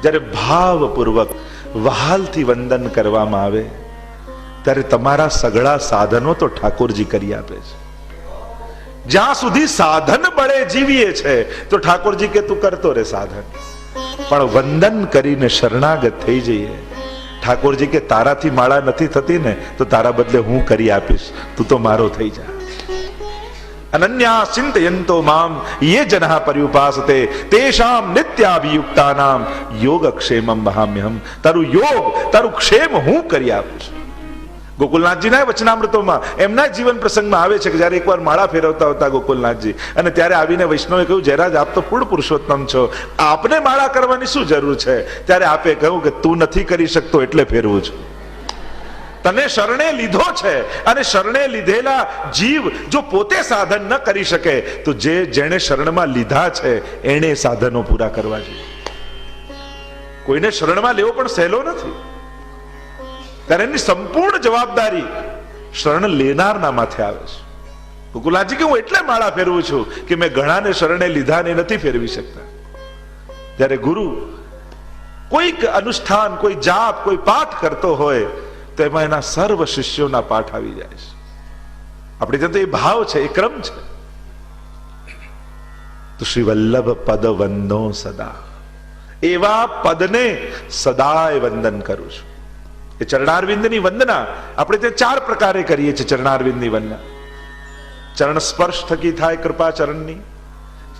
જ્યારે ભાવપૂર્વક વહાલથી વંદન કરવામાં આવે ત્યારે તમારા સઘળા સાધનો તો ઠાકોરજી કરી આપે છે. જ્યાં સુધી સાધન બળે જીવીએ છે તો ઠાકોરજી કે તું કરતો રે સાધન, પણ વંદન કરીને શરણાગત થઈ જઈએ, ઠાકોરજી કે તારાથી માળા નથી થતી ને તો તારા બદલે હું કરી આપીશ, તું તો મારો થઈ જા. અનન્યા ચિંતયંતો મામ યે જનઃ પર્યુપાસતે તેષામ નિત્યાભિયુક્તાનામ યોગક્ષેમં વહામ્યહમ. તારું યોગ, તારું ક્ષેમ હું કરી આપું છું. ગોકુલનાથજીના વચનામૃતોમાં એમના જીવન પ્રસંગમાં આવે છે કે જ્યારે એકવાર માળા ફેરવતા હતા ગોકુલનાથજી, અને ત્યારે આવીને વૈષ્ણવે કહ્યું, જયરાજ આપ તો પૂર્ણ પુરુષોત્તમ છો, આપને માળા કરવાની શું જરૂર છે? ત્યારે આપે કહ્યું કે તું નથી કરી શકતો એટલે ફેરવું છું. તને શરણે લીધો છે, અને શરણે લીધેલા જીવ જો પોતે સાધન ન કરી શકે તો જેણે શરણમાં લીધા છે એણે સાધનો પૂરા કરવા જોઈએ. કોઈને શરણમાં લેવો પણ સહેલો નથી, ત્યારે એની સંપૂર્ણ જવાબદારી શરણ લેનારના માથે આવે છે. ગોકુલનાથજી કે હું એટલે માળા ફેરવું છું કે મેં ઘણાને શરણે લીધા ને નથી ફેરવી શકતા. ત્યારે ગુરુ કોઈક અનુષ્ઠાન, કોઈ જાપ, કોઈ પાઠ કરતો હોય તો એમાં એના સર્વ શિષ્યોના પાઠ આવી જાય છે. આપણી ત્યાં તો એ ભાવ છે, એ ક્રમ છે. તો શ્રી વલ્લભ પદ વંદો સદા, એવા પદને સદાય વંદન કરું છું. એ ચરણારવિંદની વંદના આપણે તે 4 પ્રકારે કરીએ છીએ. ચરણારવિંદની વંદના ચરણ સ્પર્શ થકી થાય, કૃપા ચરણની.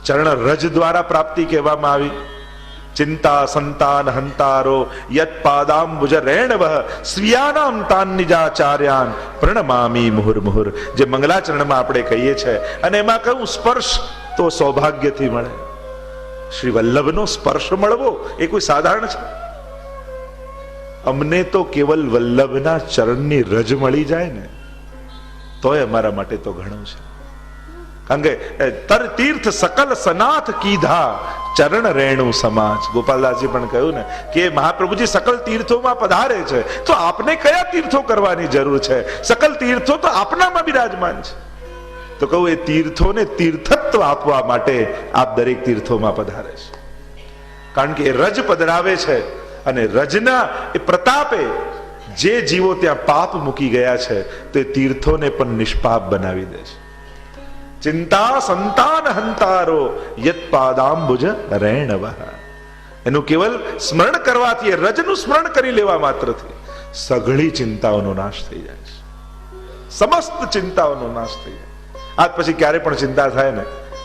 ચરણ રજ દ્વારા પ્રાપ્તિ કહેવામાં આવી. ચિંતા સંતાન હંતારો યત પાદાંબુજ રેણવ સ્વીયાનામ તાન નિજાચાર્યાન પ્રણમામી મુહુર મુહુર. જે મંગલાચરણમાં આપણે કહીએ છીએ, અને એમાં કહ્યું સ્પર્શ તો સૌભાગ્યથી મળે. શ્રી વલ્લભનો સ્પર્શ મળવો એ કોઈ સાધારણ છે? અમને તો કેવલ વલ્લભના ચરણની રજ મળી જાય ને તોય અમારા માટે તો ઘણું છે. કારણ કે તર તીર્થ સકલ સનાથ કીધા ચરણ રેણુ સમાજ. ગોપાલદાસજી પણ કહ્યું ને કે મહાપ્રભુજી સકલ તીર્થોમાં પધારે છે તો આપને કયા તીર્થો કરવાની જરૂર છે? સકલ તીર્થો તો આપનામાં બિરાજમાન છે. તો કહું એ તીર્થોને તીર્થત્વ આપવા માટે આપ દરેક તીર્થોમાં પધારે છે. કારણ કે એ રજ પધરાવે છે, અને રજના એ પ્રતાપે જે જીવો ત્યાં પાપ મૂકી ગયા છે તે તીર્થોને પણ નિષ્પાપ બનાવી દે છે. ચિંતા સંતાન હંતારો યત પાદાંબુજ રેણવ. એનું કેવલ સ્મરણ કરવાથી, રજનું સ્મરણ કરી લેવા માત્રથી સઘળી ચિંતાઓનો નાશ થઈ જાય છે. સમસ્ત ચિંતાઓનો નાશ થઈ જાય. આજ પછી ક્યારે પણ ચિંતા થાય ને,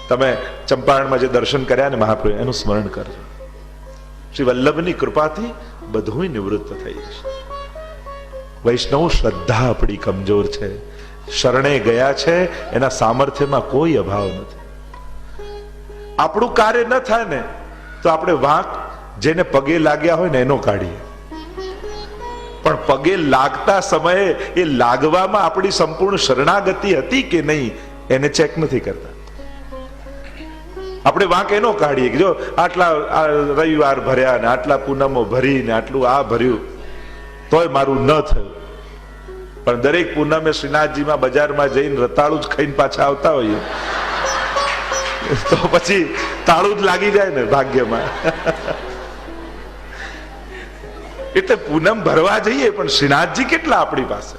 તમે ચંપારણમાં જે દર્શન કર્યા ને મહાપ્રભુ, એનું સ્મરણ કરજો. શ્રી વલ્લભની કૃપાથી બધું નિવૃત્ત થઈ જશે. વૈષ્ણવ શ્રદ્ધા આપણી કમજોર છે. શરણે ગયા છે એના સામર્થ્યમાં કોઈ અભાવ નથી. આપણું કાર્ય ન થાય ને તો આપણે વાંક જેને પગે લાગ્યા હોય ને એનો કાઢીએ, પણ પગે લાગતા સમયે એ લાગવામાં આપણી સંપૂર્ણ શરણાગતિ હતી કે નહીં એને ચેક નથી કરતા. આપણે વાંક એનો કાઢીએ કે જો આટલા રવિવાર ભર્યા ને આટલા પૂનમો ભરીને આટલું આ ભર્યું તોય મારું ન થયું. પણ દરેક પૂનમે શ્રીનાથજીમાં બજારમાં જઈને રતાળું જ ખાઈને પાછા આવતા હોઈએ તો પછી તાળું જ લાગી જાય ને ભાગ્યમાં. એટલે પૂનમ ભરવા જઈએ પણ શ્રીનાથજી કેટલા આપણી પાસે.